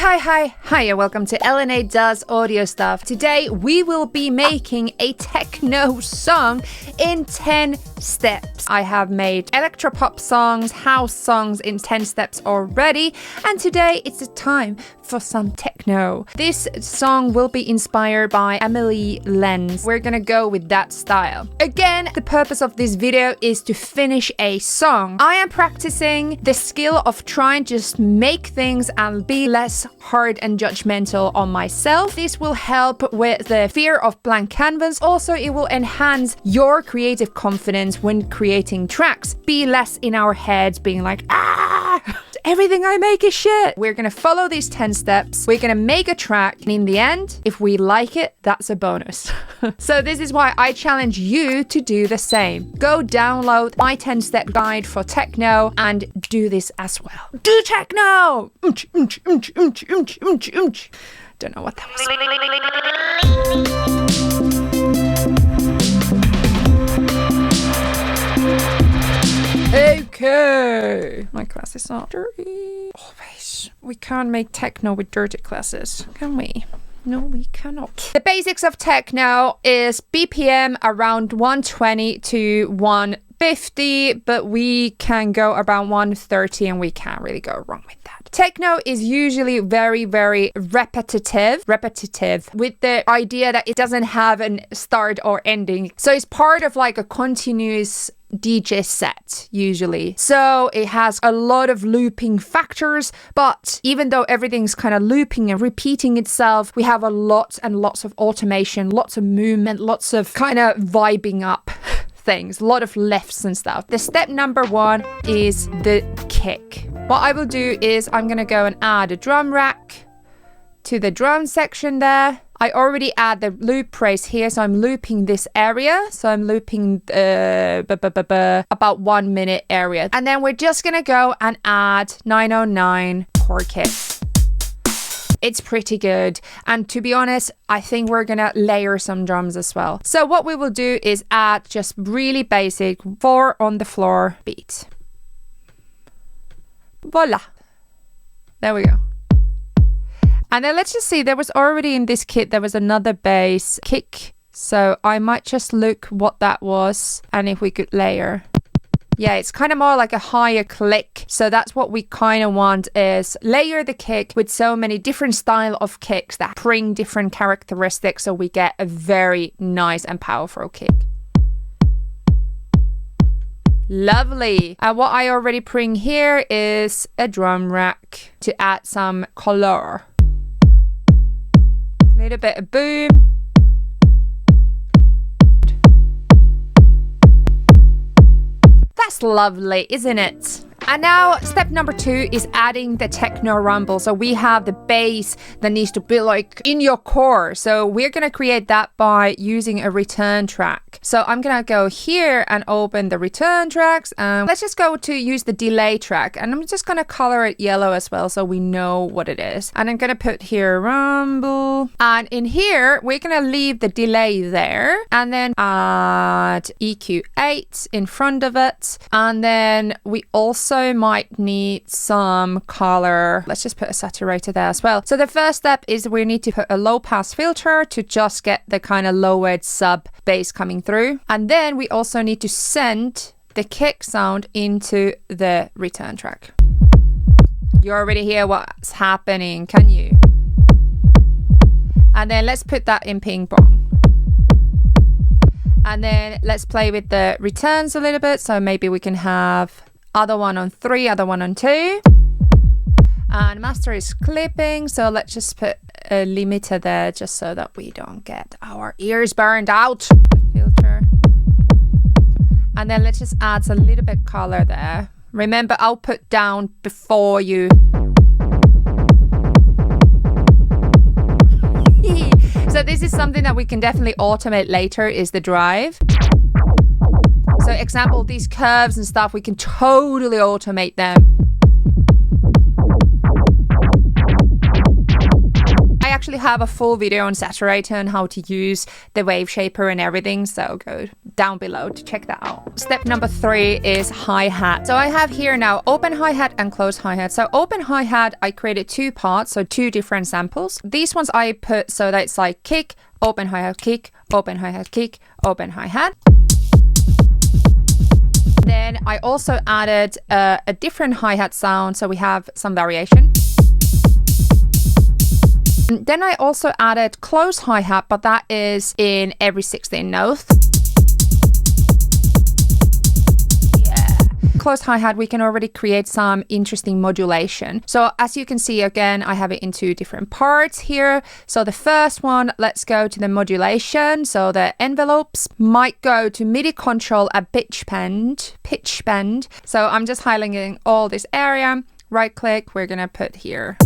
Hi, and welcome to LNA Does Audio Stuff. Today we will be making a techno song in 10 steps. I have made electropop songs, house songs in 10 steps already, and today it's the time for some techno. This song will be inspired by Emily Lenz. We're gonna go with that style. Again, the purpose of this video is to finish a song. I am practicing the skill of trying to just make things and be less hard and judgmental on myself. This will help with the fear of blank canvas. Also, it will enhance your creative confidence when creating tracks. Be less in our heads being like, everything I make is shit. We're gonna follow these 10 steps. We're gonna make a track, and in the end, if we like it, that's a bonus. So this is why I challenge you to do the same. Go download my 10-step guide for techno and do this as well. Do techno! Don't know what that was. Okay. My glasses are dirty. Always. We can't make techno with dirty glasses, can we? No, we cannot. The basics of techno is BPM around 120 to 150, but we can go around 130 and we can't really go wrong with that. Techno is usually very, very repetitive with the idea that it doesn't have a start or ending. So it's part of like a continuous DJ set usually. So it has a lot of looping factors, but even though everything's kind of looping and repeating itself, we have a lot and lots of automation, lots of movement, lots of kind of vibing up things, a lot of lifts and stuff. The step number one is the kick. What I will do is I'm gonna go and add a drum rack to the drum section there. I already add the loop trace here, so I'm looping this area. So I'm looping about 1 minute area. And then we're just gonna go and add 909 chord kick. It's pretty good. And to be honest, I think we're gonna layer some drums as well. So what we will do is add just really basic 4 on the floor beat. Voila. There we go. And then let's just see, there was already in this kit, there was another bass kick. So I might just look what that was and if we could layer. Yeah, it's kind of more like a higher click. So that's what we kind of want is layer the kick with so many different style of kicks that bring different characteristics so we get a very nice and powerful kick. Lovely. And what I already bring here is a drum rack to add some color. Little bit of boom. That's lovely, isn't it? And now step number 2 is adding the techno rumble. So we have the bass that needs to be like in your core. So we're going to create that by using a return track. So I'm going to go here and open the return tracks. Let's just go to use the delay track. And I'm just going to color it yellow as well so we know what it is. And I'm going to put here rumble. And in here, we're going to leave the delay there. And then add EQ8 in front of it. And then we also might need some color. Let's just put a saturator there as well. So the first step is we need to put a low pass filter to just get the kind of lowered sub bass coming through. And then we also need to send the kick sound into the return track. You already hear what's happening, can you? And then let's put that in ping pong. And then let's play with the returns a little bit. So maybe we can have other one on 3, other one on 2. And master is clipping. So let's just put a limiter there just so that we don't get our ears burned out. Filter. And then let's just add a little bit color there. Remember, output down before you. So this is something that we can definitely automate later is the drive. So example, these curves and stuff, we can totally automate them. I actually have a full video on saturator and how to use the wave shaper and everything, so go down below to check that out. Step number 3 is hi-hat. So I have here now open hi-hat and close hi-hat. So open hi-hat, I created 2 parts, so 2 different samples. These ones I put so that it's like kick, open hi-hat, kick, open hi-hat, kick, open hi-hat. Then I also added a different hi-hat sound, so we have some variation. Then I also added close hi-hat, but that is in every 16th note. Yeah. Close hi-hat, we can already create some interesting modulation. So as you can see, again, I have it in 2 different parts here. So the first one, let's go to the modulation. So the envelopes might go to MIDI control a pitch bend. So I'm just highlighting all this area. Right click, we're gonna put here.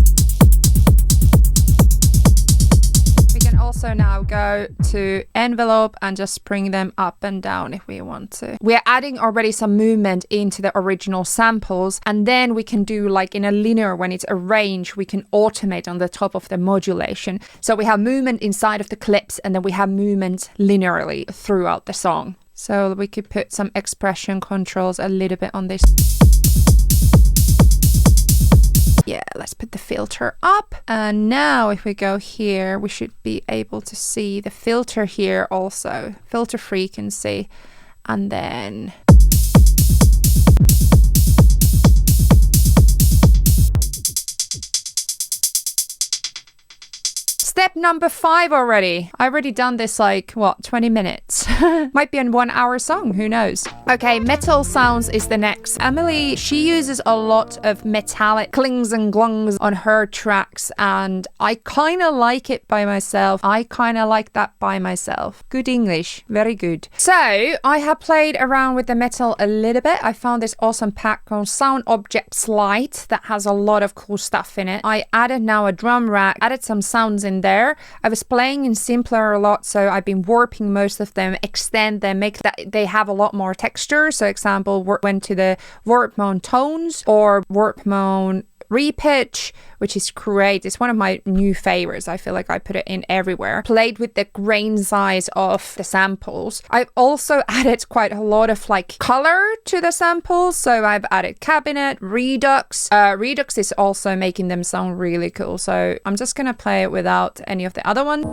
Also now go to envelope and just bring them up and down if we want to. We're adding already some movement into the original samples, and then we can do like in a linear, when it's arranged, we can automate on the top of the modulation. So we have movement inside of the clips, and then we have movement linearly throughout the song. So we could put some expression controls a little bit on this. Yeah, let's put the filter up. And now if we go here, we should be able to see the filter here also. Filter frequency. And then... Step number 5 already. I already done this like, what, 20 minutes? Might be a 1-hour song, who knows? Okay, metal sounds is the next. Emily, she uses a lot of metallic clings and glongs on her tracks, and I kind of like it by myself. I kind of like that by myself. Good English, very good. So, I have played around with the metal a little bit. I found this awesome pack called Sound Objects Lite that has a lot of cool stuff in it. I added now a drum rack, added some sounds in there. I was playing in simpler a lot, so I've been warping most of them, extend them, make that they have a lot more texture. So example, went to the warp mode tones or warp mode repitch, which is great. It's one of my new favorites. I feel like I put it in everywhere. Played with the grain size of the samples. I've also added quite a lot of like color to the samples. So I've added cabinet, redux. Redux is also making them sound really cool. So I'm just gonna play it without any of the other ones.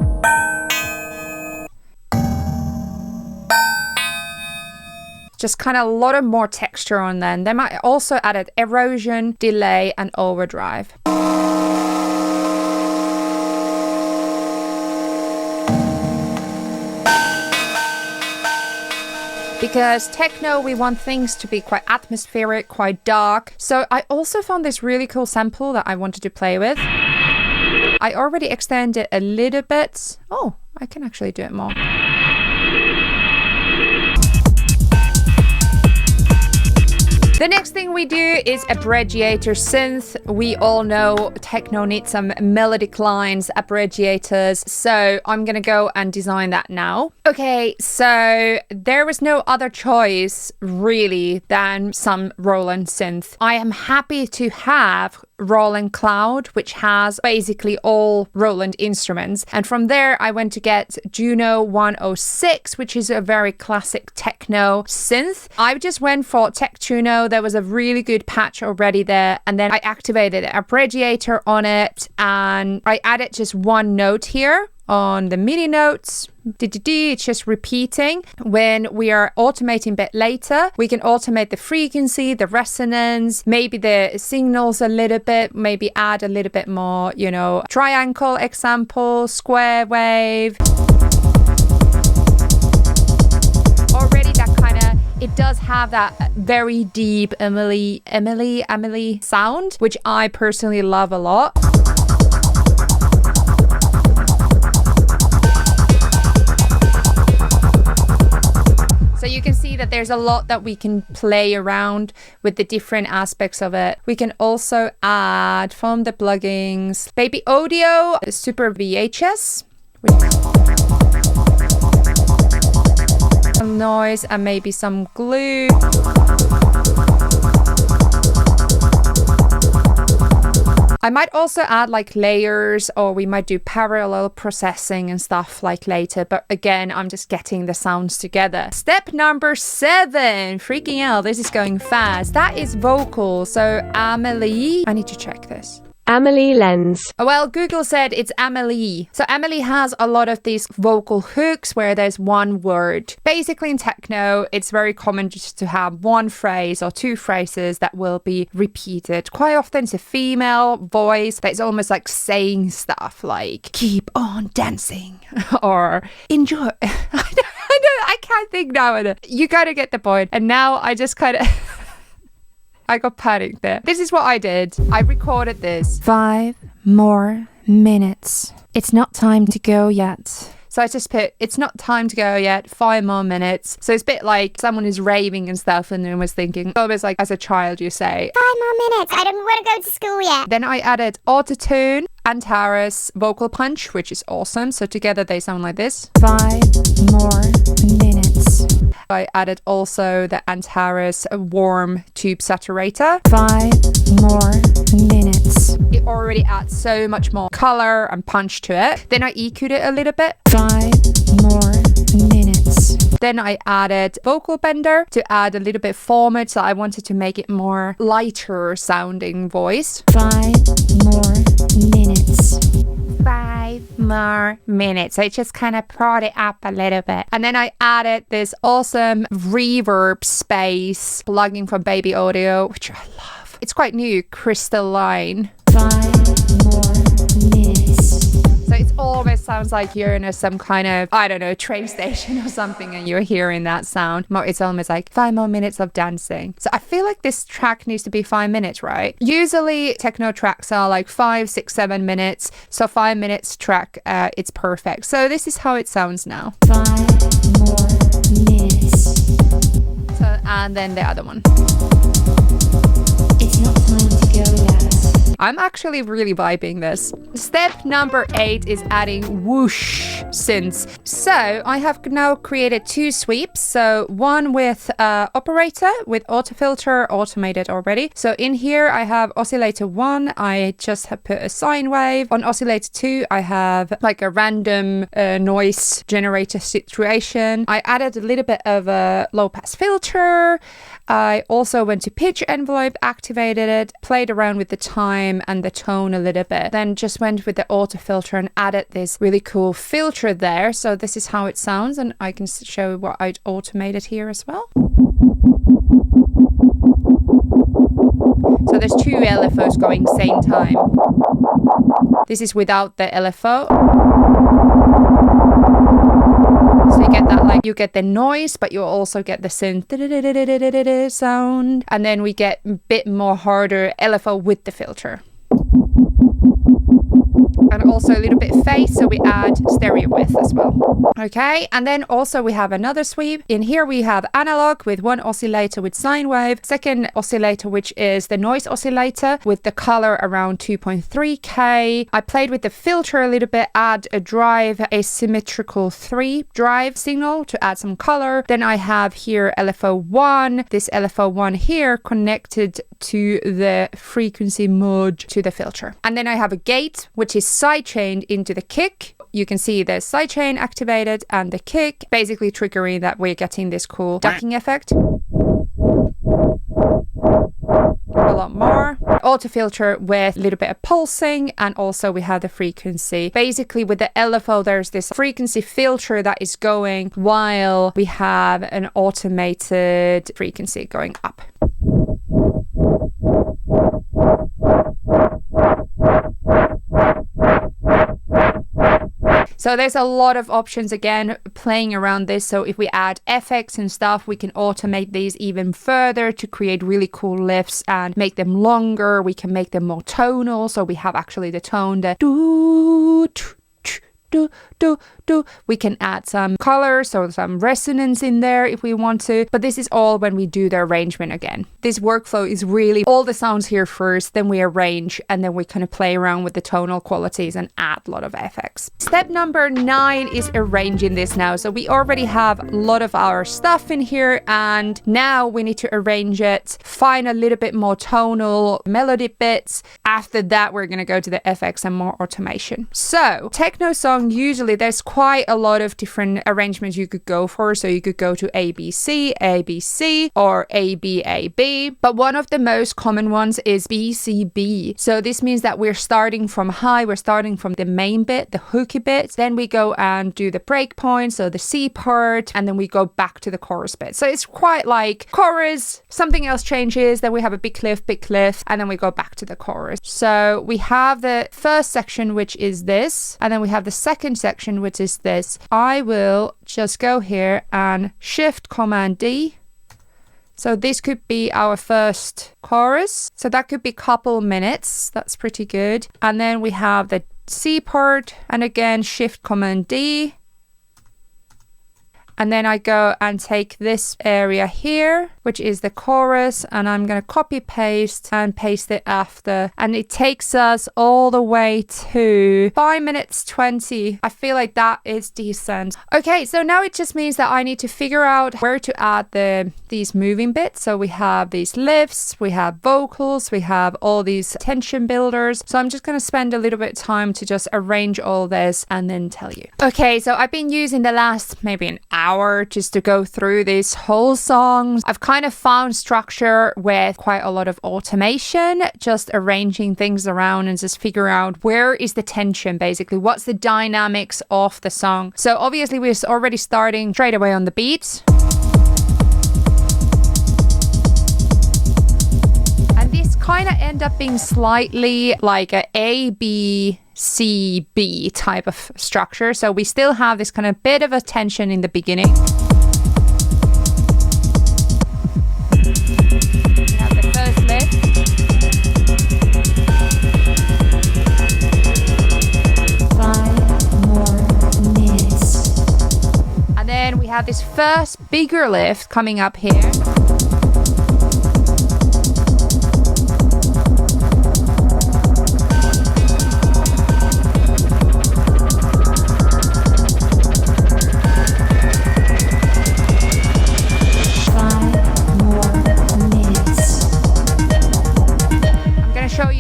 Just kind of a lot of more texture on them. Then I also added erosion, delay, and overdrive. Because techno, we want things to be quite atmospheric, quite dark. So I also found this really cool sample that I wanted to play with. I already extended a little bit. Oh, I can actually do it more. The next thing we do is Arpeggiator synth. We all know techno needs some melodic lines, arpeggiators, so I'm gonna go and design that now. Okay, so there was no other choice really than some Roland synth. I am happy to have Roland Cloud, which has basically all Roland instruments, and from there I went to get Juno 106, which is a very classic techno synth. I just went for Tech Juno. There was a really good patch already there, and then I activated an Arpeggiator on it, and I added just one note here on the MIDI notes. It's just repeating. When we are automating a bit later, we can automate the frequency, the resonance, maybe the signals a little bit, maybe add a little bit more, you know, triangle example, square wave. Already that kind of, it does have that very deep Emily sound, which I personally love a lot. So you can see that there's a lot that we can play around with the different aspects of it. We can also add from the plugins, Baby Audio, Super VHS, some noise and maybe some glue. I might also add like layers, or we might do parallel processing and stuff like later. But again, I'm just getting the sounds together. Step number 7. Freaking out. This is going fast. That is vocal. So Amelie. I need to check this. Amelie Lens. Well, Google said it's Amelie. So Amelie has a lot of these vocal hooks where there's one word. Basically in techno, it's very common just to have one phrase or two phrases that will be repeated. Quite often it's a female voice that's almost like saying stuff like, keep on dancing or enjoy. I can't think now. You gotta get the point. And now I just kind of... I got panicked there. This is what I did. I recorded this. 5 more minutes. It's not time to go yet. So I just put, it's not time to go yet, 5 more minutes. So it's a bit like someone is raving and stuff and then was thinking, almost like as a child you say, 5 more minutes, I don't want to go to school yet. Then I added autotune, Antares, vocal punch, which is awesome. So together they sound like this. 5 more minutes. I added also the Antares warm tube saturator. 5 more minutes. It already adds so much more color and punch to it. Then I EQ'd it a little bit. 5 more minutes. Then I added vocal bender to add a little bit format. So I wanted to make it more lighter sounding voice. 5 more minutes. 5 more minutes. So I just kind of brought it up a little bit. And then I added this awesome reverb space plugin from Baby Audio, which I love. It's quite new, crystalline. 5 more minutes. So it almost sounds like you're in some kind of, I don't know, train station or something and you're hearing that sound. It's almost like 5 more minutes of dancing. So I feel like this track needs to be 5 minutes, right? Usually techno tracks are like 5, 6, 7 minutes. So 5 minutes track, it's perfect. So this is how it sounds now. 5 more minutes. So, and then the other one. It's not time to go yet. I'm actually really vibing this. Step number 8 is adding Swhoosh synths. So I have now created 2 sweeps. So one with operator with auto filter automated already. So in here I have oscillator 1. I just have put a sine wave. On oscillator 2 I have like a random noise generator situation. I added a little bit of a low pass filter. I also went to pitch envelope, activated it, played around with the time and the tone a little bit. Then just went with the auto filter and added this really cool filter there. So this is how it sounds, and I can show what I'd automated here as well. So there's 2 LFOs going same time. This is without the LFO. So you get that, like, you get the noise, but you also get the synth sound. And then we get a bit more harder LFO with the filter. And also a little bit phase, so we add stereo width as well. Okay, and then also we have another sweep. In here we have analog with 1 oscillator with sine wave, 2nd oscillator which is the noise oscillator with the color around 2.3K. I played with the filter a little bit, add a drive, asymmetrical 3 drive signal to add some color. Then I have here LFO1, this LFO1 here connected to the frequency mode to the filter. And then I have a gate which is sidechained into the kick. You can see the sidechain activated and the kick, basically triggering that we're getting this cool ducking effect. A lot more. Auto filter with a little bit of pulsing, and also we have the frequency. Basically with the LFO there's this frequency filter that is going while we have an automated frequency going up. So there's a lot of options again playing around this. So if we add effects and stuff, we can automate these even further to create really cool lifts and make them longer. We can make them more tonal. So we have actually the tone that do, do, do. We can add some colors or some resonance in there if we want to, but this is all when we do the arrangement again. This workflow is really all the sounds here first, then we arrange, and then we kind of play around with the tonal qualities and add a lot of effects. Step number 9 is arranging this now. So we already have a lot of our stuff in here, and now we need to arrange it, find a little bit more tonal melody bits. After that, we're going to go to the effects and more automation. So techno song, usually there's quite a lot of different arrangements you could go for. So you could go to ABC, ABC, or ABAB. But one of the most common ones is BCB. So this means that we're starting from high, we're starting from the main bit, the hooky bit. Then we go and do the breakpoint, so the C part, and then we go back to the chorus bit. So it's quite like chorus, something else changes, then we have a big cliff, and then we go back to the chorus. So we have the first section, which is this, and then we have the second section, which is this. I will just go here and Shift Command D. So this could be our first chorus. So that could be couple minutes. That's pretty good. And then we have the C part, and again Shift Command D. And then I go and take this area here, which is the chorus, and I'm going to copy paste and paste it after. And it takes us all the way to 5 minutes 20. I feel like that is decent. Okay, so now it just means that I need to figure out where to add these moving bits. So we have these lifts, we have vocals, we have all these tension builders. So I'm just going to spend a little bit of time to just arrange all this and then tell you. Okay, so I've been using the last maybe an hour just to go through this whole song. I've kind of found structure with quite a lot of automation, just arranging things around and just figure out where is the tension, basically what's the dynamics of the song. So obviously we're already starting straight away on the beat. And this kind of end up being slightly like a B, C, B type of structure. So we still have this kind of bit of a tension in the beginning. We have the first lift. 5 more minutes. And then we have this first bigger lift coming up here.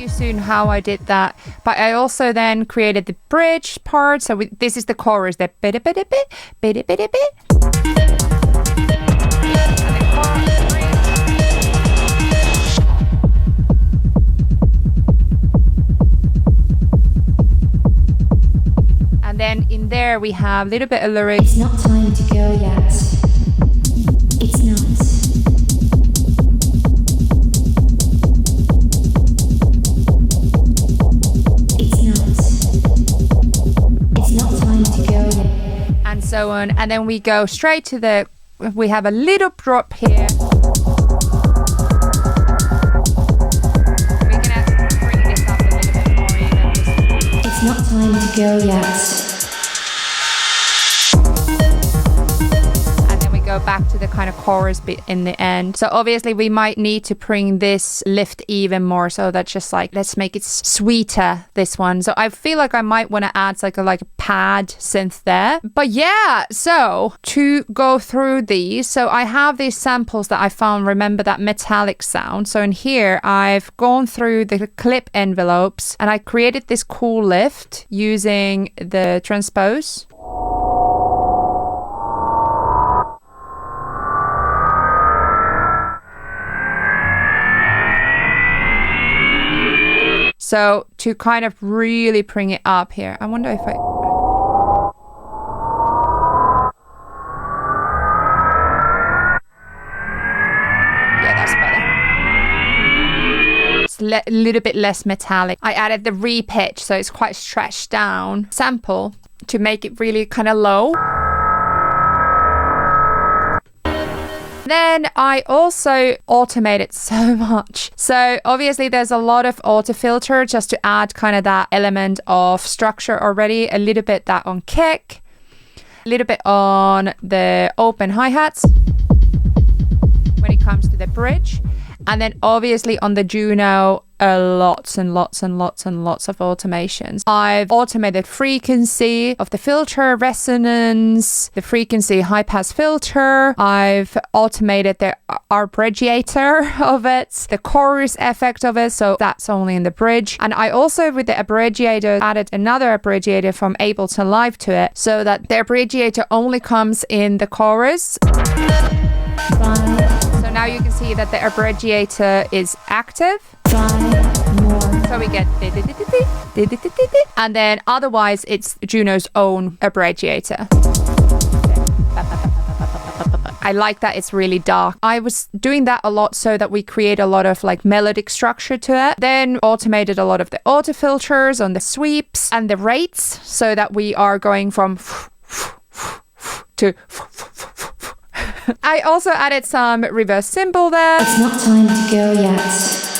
Soon how I did that, but I also then created the bridge part. So this is the chorus, the bit bit bit bit bit bit bit. And then in there we have a little bit of lyrics. It's not time to go yet. It's not. And so on, and then we go straight to we have a little drop here. We're gonna bring this up a little bit more even. It's not time to go yet. Go back to the kind of chorus bit in the end. So obviously we might need to bring this lift even more, so that's just like, let's make it sweeter, this one. So I feel like I might want to add like a pad synth there. But yeah, so to go through these, so I have these samples that I found, remember that metallic sound. So in here I've gone through the clip envelopes and I created this cool lift using the transpose. So to kind of really bring it up here, I wonder if I... Yeah, that's better. It's a little bit less metallic. I added the repitch, so it's quite stretched down sample to make it really kind of low. Then I also automated so much. So obviously there's a lot of auto filter just to add kind of that element of structure already. A little bit that on kick, a little bit on the open hi-hats when it comes to the bridge. And then obviously on the Juno, lots and lots and lots and lots of automations. I've automated frequency of the filter, resonance, the frequency high pass filter. I've automated the arpeggiator of it, the chorus effect of it. So that's only in the bridge. And I also, with the arpeggiator, added another arpeggiator from Ableton Live to it so that the arpeggiator only comes in the chorus. So now you can see that the arpeggiator is active. So we get and then otherwise it's Juno's own arpeggiator. I like that it's really dark. I was doing that a lot so that we create a lot of like melodic structure to it. Then automated a lot of the auto filters on the sweeps and the rates so that we are going from to I also added some reverse cymbal there. It's not time to go yet.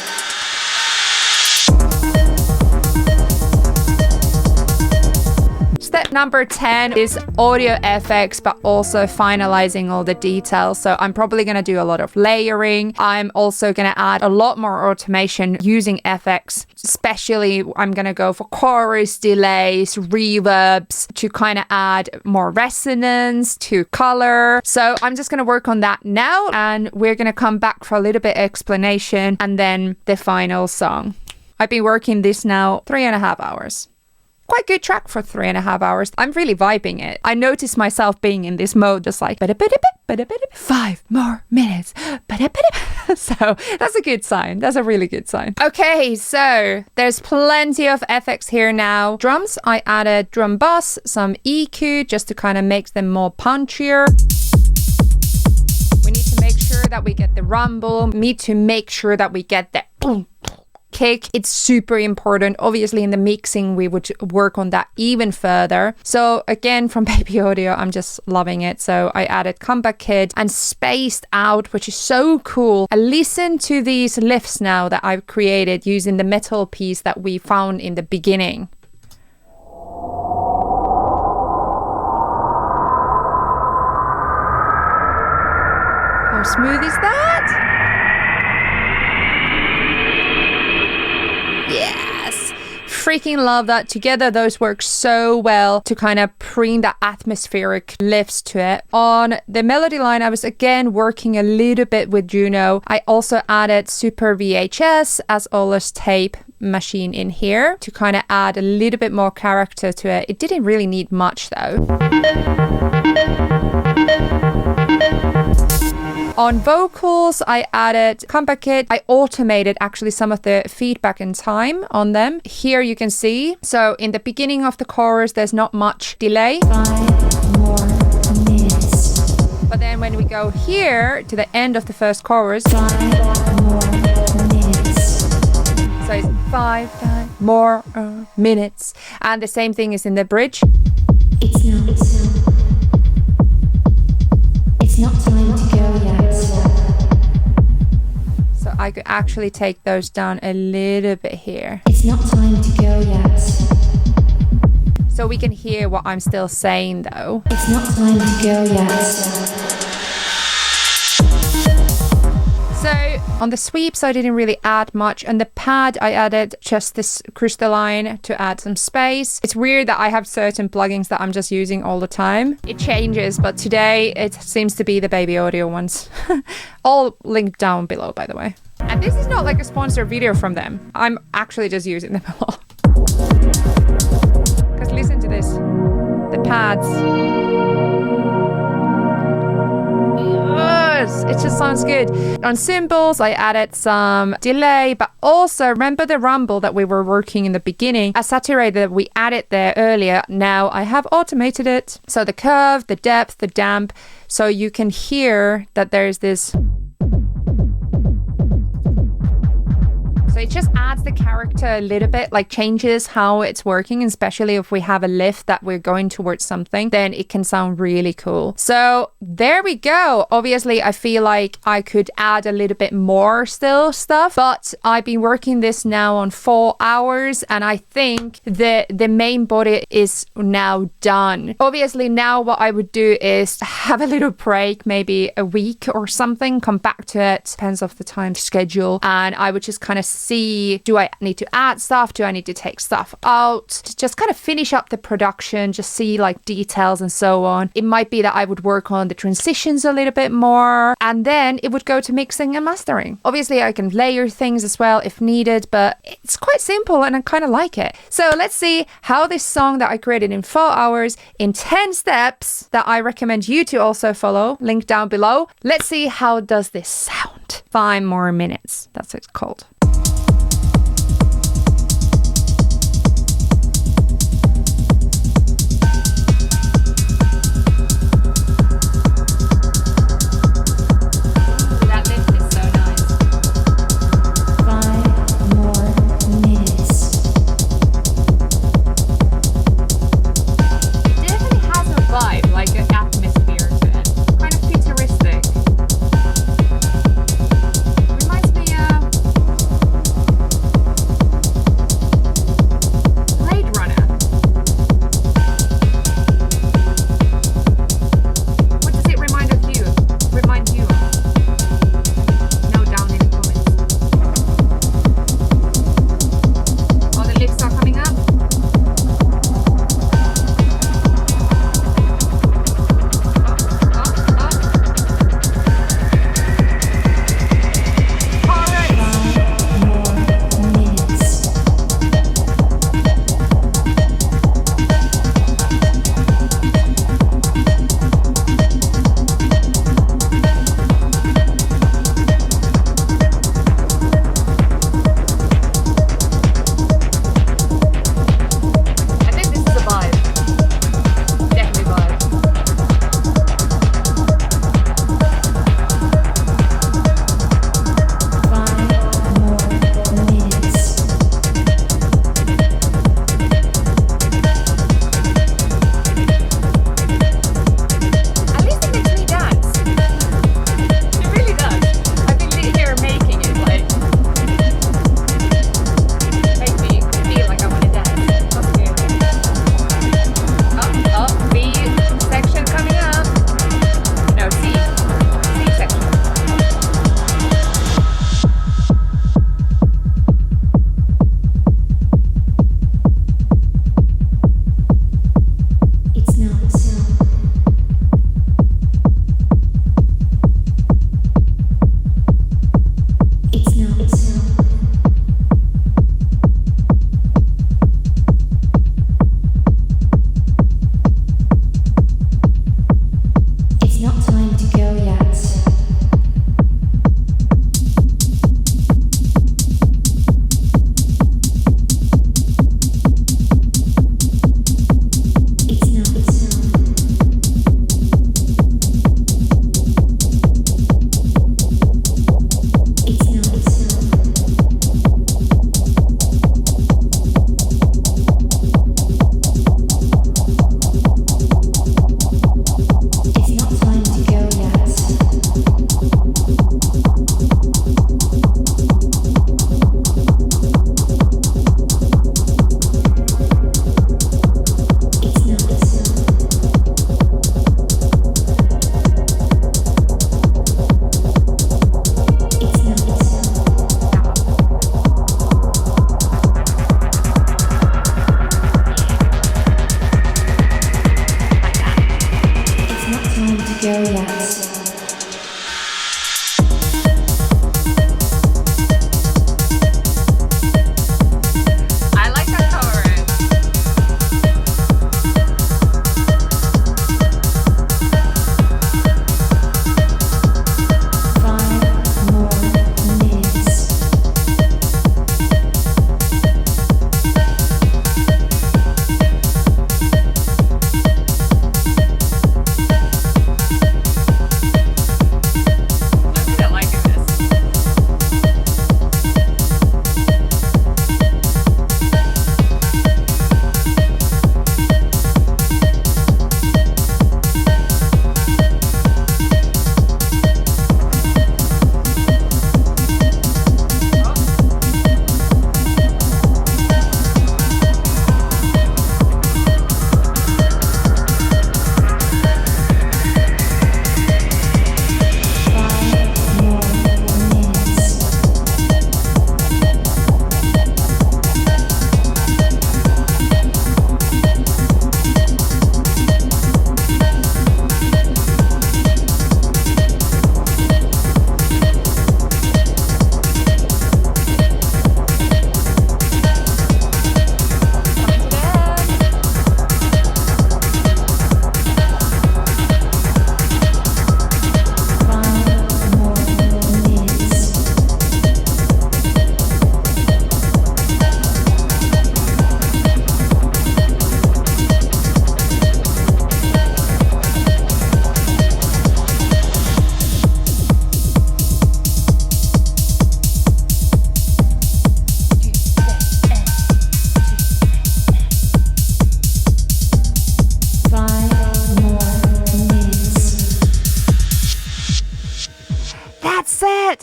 Step number 10 is audio effects, but also finalizing all the details. So I'm probably going to do a lot of layering. I'm also going to add a lot more automation using FX. Especially, I'm going to go for chorus, delays, reverbs to kind of add more resonance to color. So I'm just going to work on that now. And we're going to come back for a little bit of explanation and then the final song. I've been working this now 3.5 hours. Quite good track for 3.5 hours. I'm really vibing it. I noticed myself being in this mode, just like 5 more minutes. So that's a good sign. That's a really good sign. Okay, so there's plenty of effects here now. Drums, I added drum bass, some EQ just to kind of make them more punchier. We need to make sure that we get the rumble. We need to make sure that we get the kick. It's super important. Obviously in the mixing we would work on that even further. So again, from Baby Audio, I'm just loving it. So I added comeback kit and spaced out, which is so cool. I listen to these lifts now that I've created using the metal piece that we found in the beginning. How smooth is that? Yes, freaking love that. Together those work so well to kind of bring that atmospheric lifts to it. On the melody line, I was again working a little bit with Juno. I also added Super VHS as well as tape machine in here to kind of add a little bit more character to it. It didn't really need much though. On vocals, I added comeback kit. I automated actually some of the feedback and time on them. Here you can see. So in the beginning of the chorus, there's not much delay. 5 more minutes. But then when we go here to the end of the first chorus, 5 more minutes. So it's 5 more minutes. And the same thing is in the bridge. It's not time to go yet. So I could actually take those down a little bit here. It's not time to go yet. So we can hear what I'm still saying though. It's not time to go yet. So on the sweeps, I didn't really add much. And the pad, I added just this crystalline to add some space. It's weird that I have certain plugins that I'm just using all the time. It changes, but today it seems to be the Baby Audio ones. All linked down below, by the way. And this is not like a sponsored video from them. I'm actually just using them a lot. Because listen to this. The pads. It just sounds good. On cymbals, I added some delay, but also remember the rumble that we were working in the beginning. A saturator that we added there earlier. Now I have automated it. So the curve, the depth, the damp. So you can hear that there's this. So it just adds the character a little bit, like changes how it's working, especially if we have a lift that we're going towards something, then it can sound really cool. So there we go. Obviously, I feel like I could add a little bit more still stuff, but I've been working this now on 4 hours, and I think the main body is now done. Obviously, now what I would do is have a little break, maybe a week or something, come back to it, depends of the time schedule, and I would just kind of see, do I need to add stuff? Do I need to take stuff out? To just kind of finish up the production, just see like details and so on. It might be that I would work on the transitions a little bit more, and then it would go to mixing and mastering. Obviously, I can layer things as well if needed, but it's quite simple and I kind of like it. So let's see how this song that I created in 4 hours in 10 steps that I recommend you to also follow, link down below. Let's see how does this sound. 5 more minutes. That's what it's called.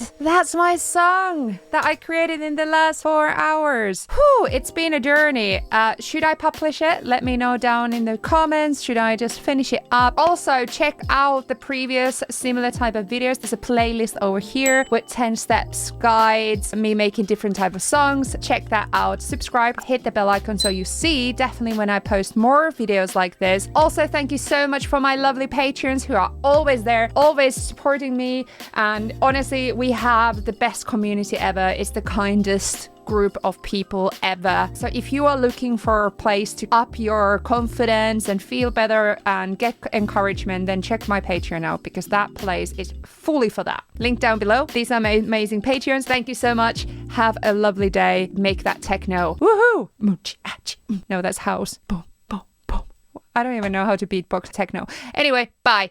it. That's my song that I created in the last 4 hours. Whew, it's been a journey. Should I publish it? Let me know down in the comments. Should I just finish it up? Also, check out the previous similar type of videos. There's a playlist over here with 10 steps guides, me making different type of songs. Check that out. Subscribe, hit the bell icon so you see definitely when I post more videos like this. Also, thank you so much for my lovely patrons who are always there, always supporting me. And honestly, we have the best community ever. It's the kindest group of people ever. So if you are looking for a place to up your confidence and feel better and get encouragement, then check my Patreon out, because that place is fully for that. Link down below. These are my amazing Patreons. Thank you so much. Have a lovely day. Make that techno. Woohoo! No, that's house. Boom, boom, boom. I don't even know how to beatbox techno. Anyway, bye.